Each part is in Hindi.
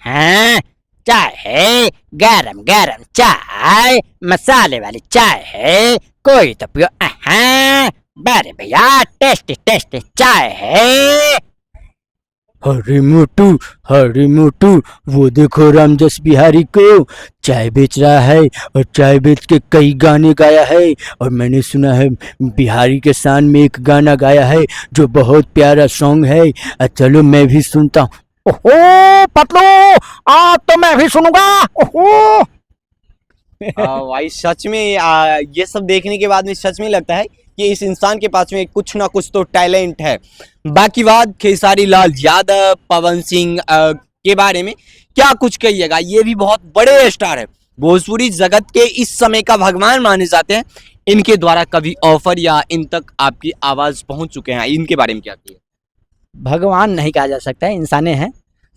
हाँ, चाय है, गरम गरम चाय, मसाले वाली चाय है, कोई तो पियो। हाँ, बड़े भैया टेस्टी टेस्टी चाय है। अरे मोटू, अरे मोटू, वो देखो रामजस बिहारी को, चाय बेच रहा है और चाय बेच के कई गाने गाया है। और मैंने सुना है बिहारी के शान में एक गाना गाया है जो बहुत प्यारा सॉन्ग है। चलो मैं भी सुनता हूँ। ओहो पतलू, आज तो मैं भी सुनूंगा। ओहो। भाई सच में ये सब देखने के बाद में सच में लगता है कि इस इंसान के पास में कुछ ना कुछ तो टैलेंट है। बाकी बात खेसारी लाल यादव, पवन सिंह के बारे में क्या कुछ कहिएगा, ये भी बहुत बड़े स्टार है, भोजपुरी जगत के इस समय का भगवान माने जाते हैं। इनके द्वारा कभी ऑफर या इन तक आपकी आवाज पहुंच चुके हैं, इनके बारे में क्या कहिए? भगवान नहीं कहा जा सकता है, इंसाने हैं।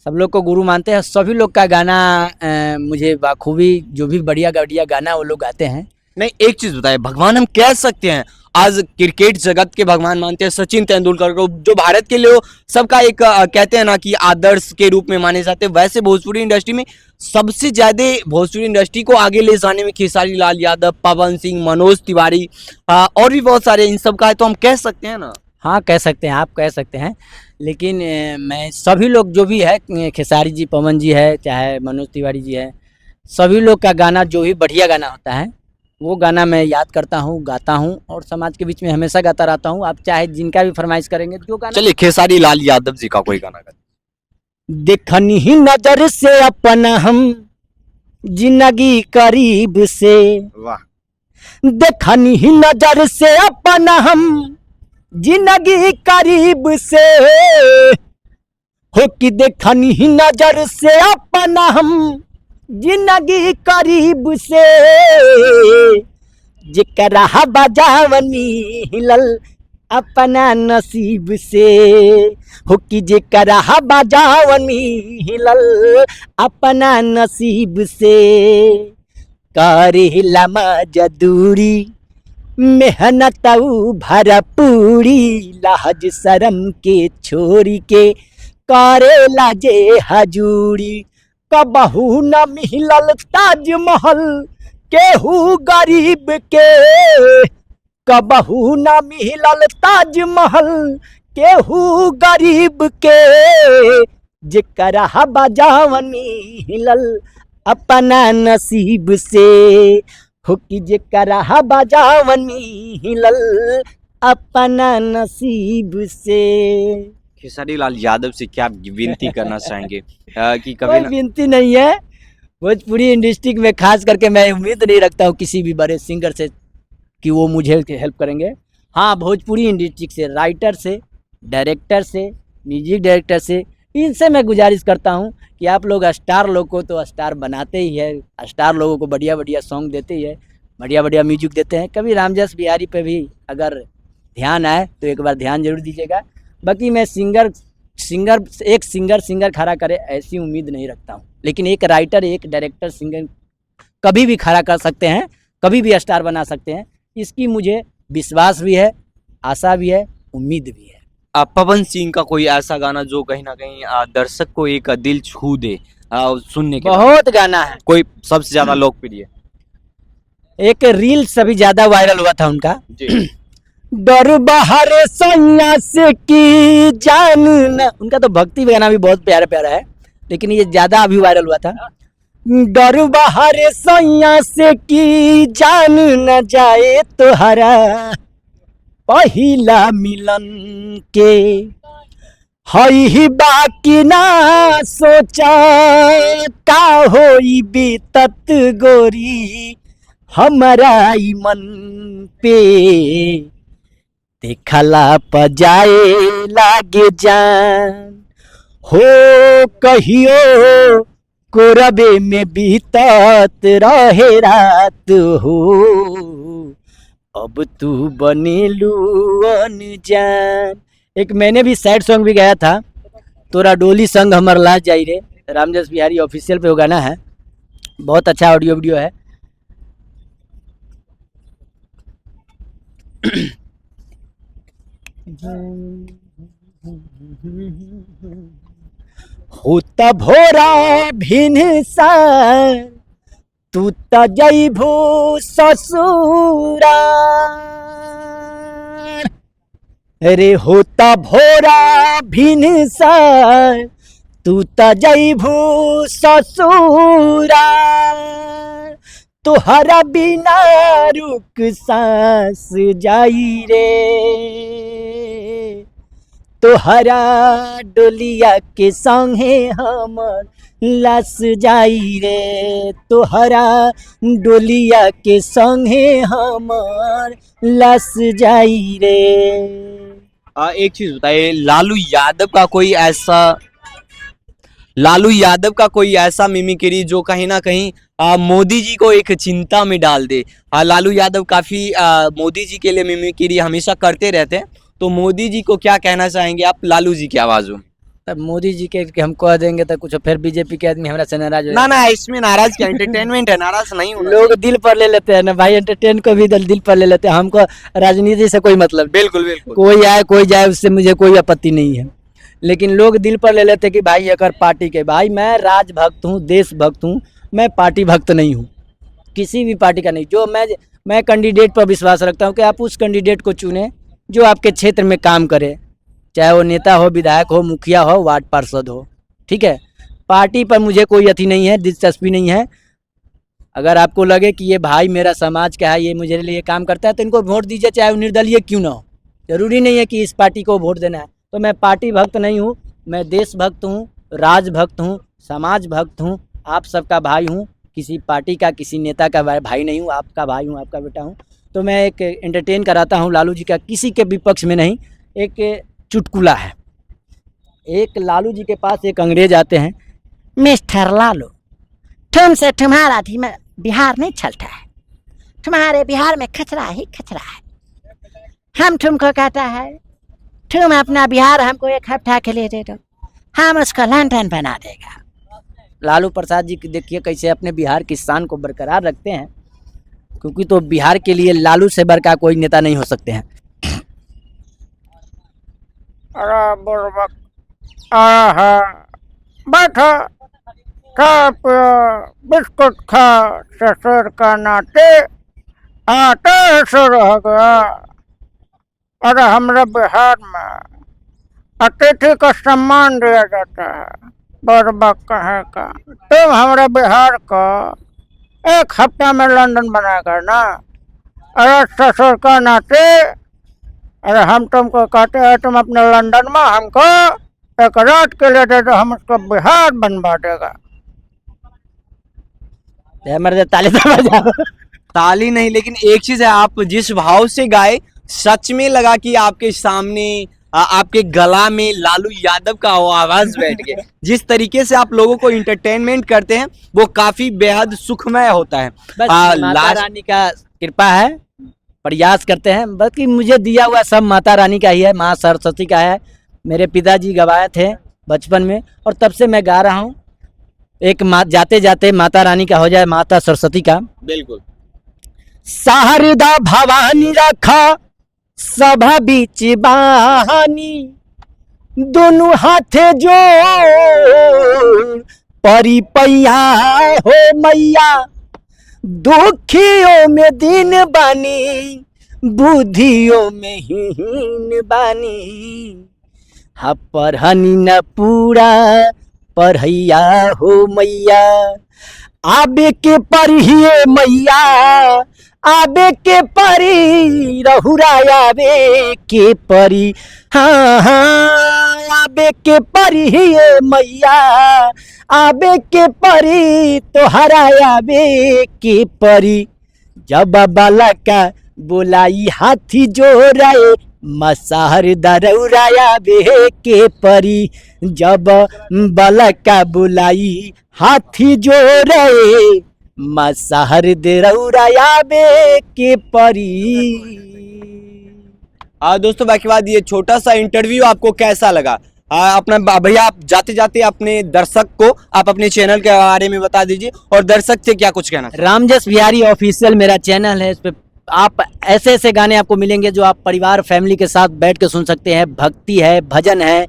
सब लोग को गुरु मानते हैं। सभी लोग का गाना मुझे बाखूबी, जो भी बढ़िया बढ़िया गाना वो लोग गाते हैं। नहीं, एक चीज बताए, भगवान हम कह सकते हैं, आज क्रिकेट जगत के भगवान मानते हैं सचिन तेंदुलकर को, जो भारत के लिए सबका एक कहते हैं ना कि आदर्श के रूप में माने जाते हैं। वैसे भोजपुरी इंडस्ट्री में सबसे ज्यादा भोजपुरी इंडस्ट्री को आगे ले जाने में खेसारी लाल यादव, पवन सिंह, मनोज तिवारी और भी बहुत सारे इन सब का है, तो हम कह सकते हैं ना। हाँ कह सकते हैं, आप कह सकते हैं। लेकिन मैं सभी लोग जो भी है, खेसारी जी, पवन जी है, चाहे मनोज तिवारी जी है, सभी लोग का गाना जो भी बढ़िया गाना होता है वो गाना मैं याद करता हूँ, गाता हूँ और समाज के बीच में हमेशा गाता रहता हूँ। आप चाहे जिनका भी फरमाइश करेंगे जो गाना। चलिए खेसारी लाल यादव जी का कोई गाना गाइए। देखनी ही नजर से अपना हम जिंदगी करीब से, वाह। देखनी ही नजर से अपना हम जिंदगी करीब से, हो कि देखनी ही नजर से अपना हम जिंदगी करीब से, जेकरा बजावनी हिलल अपना नसीब से, हो कि जेकरा बजावनी हिलल अपना नसीब से, करेला मजदूरी मेहनत भरपूरी, लाज शरम के छोरी के करेला जे हजूरी, कबहू न मिलल ताजमहल केहू गरीब के, कबहू न मिलल ताजमहल केहू गरीब के, जेकरा बजावनी हिलल अपना नसीब से, हो कि जेकरा बजावनी हिलल अपना नसीब से। खेसारी लाल यादव से क्या विनती करना चाहेंगे कि कभी कोई ना। विनती नहीं है। भोजपुरी इंडस्ट्री में खास करके मैं उम्मीद नहीं रखता हूँ किसी भी बड़े सिंगर से कि वो मुझे हेल्प करेंगे। हाँ, भोजपुरी इंडस्ट्री से, राइटर से, डायरेक्टर से, म्यूजिक डायरेक्टर से, इनसे मैं गुजारिश करता हूँ कि आप लोग स्टार लोग को तो स्टार बनाते ही है, स्टार लोगों को बढ़िया बढ़िया सॉन्ग देते ही है, बढ़िया बढ़िया म्यूजिक देते हैं। कभी रामजस बिहारी पे भी अगर ध्यान आए तो एक बार ध्यान जरूर दीजिएगा। बाकी मैं एक सिंगर खड़ा करे ऐसी उम्मीद नहीं रखता हूँ, लेकिन एक राइटर, एक डायरेक्टर, सिंगर कभी भी खड़ा कर सकते हैं, कभी भी स्टार बना सकते हैं, इसकी मुझे विश्वास भी है, आशा भी है, उम्मीद भी है। पवन सिंह का कोई ऐसा गाना जो कहीं ना कहीं दर्शक को एक दिल छू दे सुनने के बाद? बहुत गाना है। कोई सबसे ज्यादा लोकप्रिय? एक रील्स अभी ज्यादा वायरल हुआ था उनका, जी। डर बाहर सन्यास की जान न, उनका तो भक्ति गाना भी बहुत प्यारा प्यारा है, लेकिन ये ज्यादा अभी वायरल हुआ था। डर बाहर सन्यास की जान न जाए तोहरा, पहिला मिलन के हई बाकी ना सोचा, का होई बीतत गोरी हमारा ई मन पे, देखला पजाए लागे जान, हो कहियो कोरबे में बीतत रहे रात हो, अब तू बनेलू अनजान। एक मैंने भी सैड सॉन्ग भी गाया था, तोरा डोली संग हमर लाज जाई रे, रामजस बिहारी ऑफिशियल पे वो गाना है, बहुत अच्छा ऑडियो वीडियो है। होता भोरा भिनसार तू त जइभू ससुरा। अरे होता भोरा भिनसार तू त जइभू ससुरा। तोहरा बिना रुक सांस जाई रे। तोहरा डोलिया के संगे हमर लाश जाई रे। तोहरा डोलिया के संगे हमर लाश जाई रे। एक चीज बताइए, लालू यादव का कोई ऐसा मिमिक्री जो कहीं ना कहीं मोदी जी को एक चिंता में डाल दे। लालू यादव काफी मोदी जी के लिए मिमिक्री हमेशा करते रहते हैं, तो मोदी जी को क्या कहना चाहेंगे आप लालू जी की आवाज में? तब मोदी जी के हम कह देंगे तो कुछ फिर बीजेपी के आदमी हमरा से नाराज हो ना इसमें नाराज क्या, एंटरटेनमेंट है, नाराज नहीं होना। लोग दिल पर ले लेते हैं ना भाई, एंटरटेन को भी दिल पर ले लेते हैं। हमको राजनीति से कोई मतलब नहीं। बिल्कुल बिल्कुल। कोई आए कोई जाए उससे मुझे कोई आपत्ति नहीं है, लेकिन लोग दिल पर ले लेते हैं कि भाई अगर पार्टी के, भाई मैं राजभक्त हूँ, देशभक्त हूँ, मैं पार्टी भक्त नहीं हूँ, किसी भी पार्टी का नहीं। जो मैं कैंडिडेट पर विश्वास रखता हूँ कि आप उस कैंडिडेट को चुने जो आपके क्षेत्र में काम करे, चाहे वो नेता हो, विधायक हो, मुखिया हो, वार्ड पार्षद हो, ठीक है। पार्टी पर मुझे कोई अथी नहीं है, दिलचस्पी नहीं है। अगर आपको लगे कि ये भाई मेरा समाज का है, ये मुझे लिए काम करता है, तो इनको वोट दीजिए, चाहे वो निर्दलीय क्यों ना हो। जरूरी नहीं है कि इस पार्टी को वोट देना है। तो मैं पार्टी भक्त नहीं हूँ, मैं देशभक्त हूँ, राजभक्त हूँ, समाज भक्त हूँ, आप सबका भाई हूँ। किसी पार्टी का, किसी नेता का भाई नहीं हूँ, आपका भाई हूँ, आपका बेटा हूँ। तो मैं एक एंटरटेन कराता हूँ लालू जी का, किसी के विपक्ष में नहीं। एक चुटकुला है। एक लालू जी के पास एक अंग्रेज आते हैं। मिस्टर लालू, तुमसे तुम्हारा बिहार नहीं चलता है, तुम्हारे बिहार में कचरा ही कचरा है। हम तुमको कहता है तुम अपना बिहार हमको एक हफ्ता के लिए दे दो, हम उसको लंदन बना देगा। लालू प्रसाद जी देखिए कैसे अपने बिहार की शान को बरकरार रखते हैं, क्योंकि तो बिहार के लिए लालू से बड़का कोई नेता नहीं हो सकते हैं। अरे बुर्बक, बैठो, खा पियो, बिस्कुट खा, ससुर का नाते आते से रह गया। अरे हमारे बिहार में अतिथि का सम्मान दिया जाता है। बुर्बक कहे का, तुम हमारे बिहार को एक हफ्ता में लंदन बनाकर ना। अरे ससुर का नाते, अरे हम तुमको कहते हैं तुम अपने लंदन में हमको एक रात के लिए दे दो, हम उसको बिहार बनवा देगा। ताली नहीं, लेकिन एक चीज है, आप जिस भाव से गाए, सच में लगा कि आपके सामने आपके गला में लालू यादव का आवाज बैठ गया। जिस तरीके से आप लोगों को इंटरटेनमेंट करते हैं वो काफी बेहद सुखमय होता है। माता रानी का कृपा है, प्रयास करते हैं। बाकी मुझे दिया हुआ सब माता रानी का ही है, माँ सरस्वती का है। मेरे पिताजी गवाए थे बचपन में, और तब से मैं गा रहा हूँ। एक जाते जाते माता रानी का हो जाए, माता सरस्वती का। बिल्कुल। शारदा भवानी रखा सभा बीच बहानी, दोनों हाथे जोड़ परी पैया हो मैया। दुखियों में दिन बानी, बुद्धियों में हीन बानी। हा पढ़नी न पूरा पढ़ैया हो मैया। आबे के पढ़िए मैया, आबे के परी रहुरा, आबे के परी, हाँ हाँ आबे के पढ़िए मैया, आबे के परी तोहरा आबे के परी। जब बाला का बोलाई हाथी जोराए, मसाहर दरौरा आबे के परी। जब बाला का बुलाई हाथी जोराए, मसाहर दरौरा आबे के परी। दोस्तों, बाकी बात ये छोटा सा इंटरव्यू आपको कैसा लगा? अपना भैया, आप जाते जाते अपने दर्शक को आप अपने चैनल के बारे में बता दीजिए, और दर्शक से क्या कुछ कहना? रामजस बिहारी ऑफिशियल मेरा चैनल है। इस पे आप ऐसे ऐसे गाने आपको मिलेंगे जो आप परिवार फैमिली के साथ बैठ के सुन सकते हैं। भक्ति है, भजन है,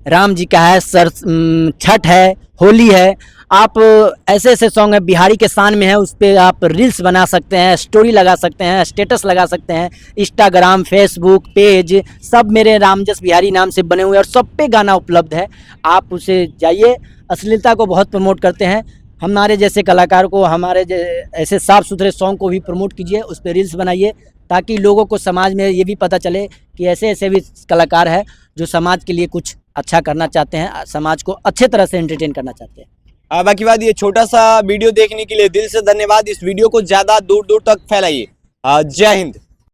राम जी का है, छठ है, होली है। आप ऐसे ऐसे सॉन्ग है बिहारी के शान में है, उस पर आप रील्स बना सकते हैं, स्टोरी लगा सकते हैं, स्टेटस लगा सकते हैं। इंस्टाग्राम, फेसबुक पेज सब मेरे रामजस बिहारी नाम से बने हुए हैं और सब पे गाना उपलब्ध है। आप उसे जाइए, अश्लीलता को बहुत प्रमोट करते हैं। हमारे जैसे कलाकार को, हमारे ऐसे साफ़ सुथरे सॉन्ग को भी प्रमोट कीजिए, उस पर रील्स बनाइए, ताकि लोगों को समाज में ये भी पता चले कि ऐसे ऐसे भी कलाकार हैं जो समाज के लिए कुछ अच्छा करना चाहते हैं, समाज को अच्छे तरह से एंटरटेन करना चाहते हैं। बाकी बात, ये छोटा सा वीडियो देखने के लिए दिल से धन्यवाद। इस वीडियो को ज़्यादा दूर दूर तक फैलाइए। जय हिंद।